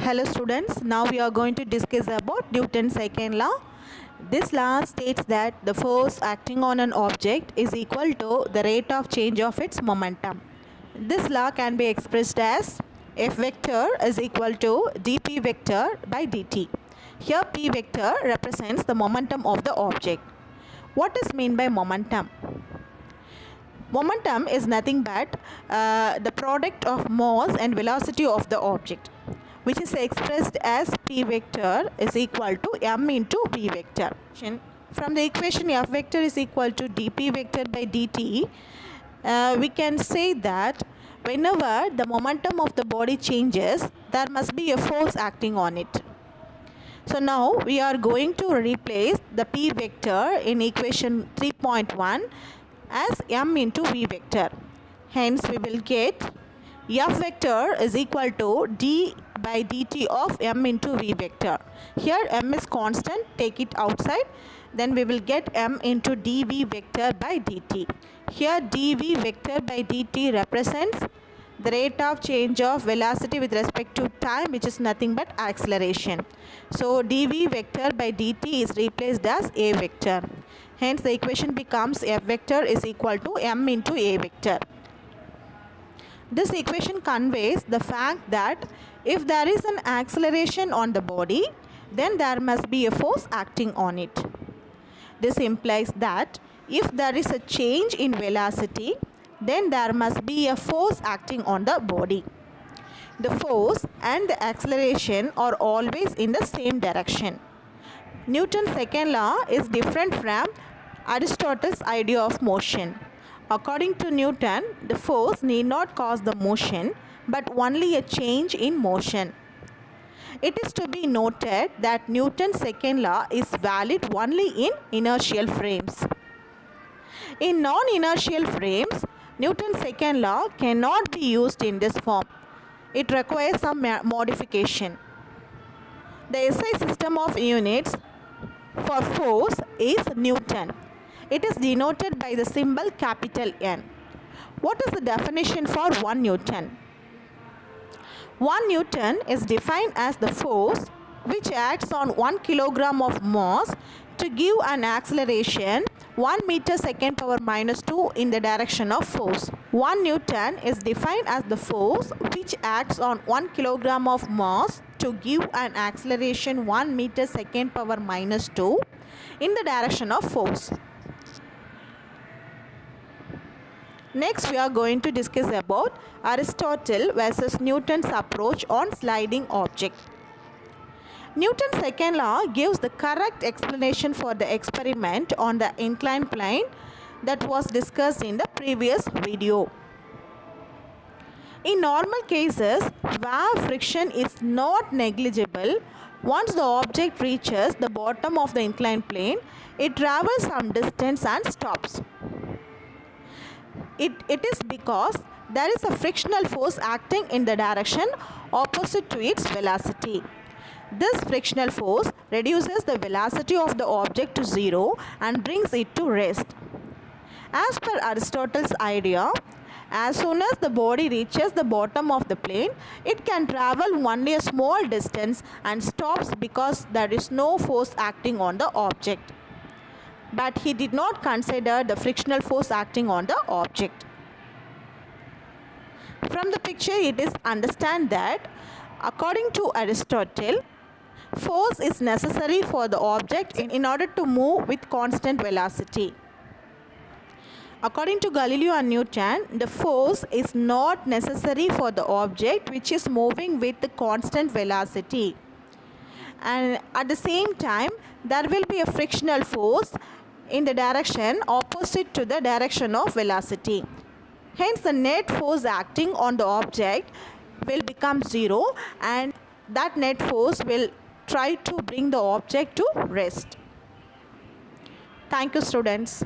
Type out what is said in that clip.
Hello students, now we are going to discuss about Newton's second law. This law states that the force acting on an object is equal to the rate of change of its momentum. This law can be expressed as F vector is equal to dp vector by dt. Here p vector represents the momentum of the object. What is meant by momentum? Momentum is nothing but the product of mass and velocity of the object, which is expressed as p vector is equal to m into v vector. From the equation f vector is equal to dp vector by dt, we can say that whenever the momentum of the body changes, there must be a force acting on it. So now we are going to replace the p vector in equation 3.1 as m into v vector. Hence we will get f vector is equal to d by dt of m into v vector. Here m is constant, take it outside, then we will get m into dv vector by dt. Here dv vector by dt represents the rate of change of velocity with respect to time, which is nothing but acceleration. So dv vector by dt is replaced as a vector. Hence the equation becomes f vector is equal to m into a vector. This equation conveys the fact that if there is an acceleration on the body, then there must be a force acting on it. This implies that if there is a change in velocity, then there must be a force acting on the body. The force and the acceleration are always in the same direction. Newton's second law is different from Aristotle's idea of motion. According to Newton, the force need not cause the motion, but only a change in motion. It is to be noted that Newton's second law is valid only in inertial frames. In non-inertial frames, Newton's second law cannot be used in this form. It requires some modification. The SI system of units for force is Newton. It is denoted by the symbol capital N. What is the definition for 1 Newton? 1 Newton is defined as the force which acts on 1 kilogram of mass to give an acceleration 1 meter second power minus 2 in the direction of force. 1 Newton is defined as the force which acts on 1 kilogram of mass to give an acceleration 1 meter second power minus 2 in the direction of force. Next we are going to discuss about Aristotle versus Newton's approach on sliding object. Newton's second law gives the correct explanation for the experiment on the inclined plane that was discussed in the previous video. In normal cases, where friction is not negligible, once the object reaches the bottom of the inclined plane, it travels some distance and stops. It is because there is a frictional force acting in the direction opposite to its velocity. This frictional force reduces the velocity of the object to zero and brings it to rest. As per Aristotle's idea, as soon as the body reaches the bottom of the plane, it can travel only a small distance and stops because there is no force acting on the object. But he did not consider the frictional force acting on the object. From the picture, it is understand that according to Aristotle, force is necessary for the object in order to move with constant velocity. According to Galileo and Newton, the force is not necessary for the object which is moving with the constant velocity. And at the same time, there will be a frictional force in the direction opposite to the direction of velocity. Hence, the net force acting on the object will become zero, and that net force will try to bring the object to rest. Thank you, students.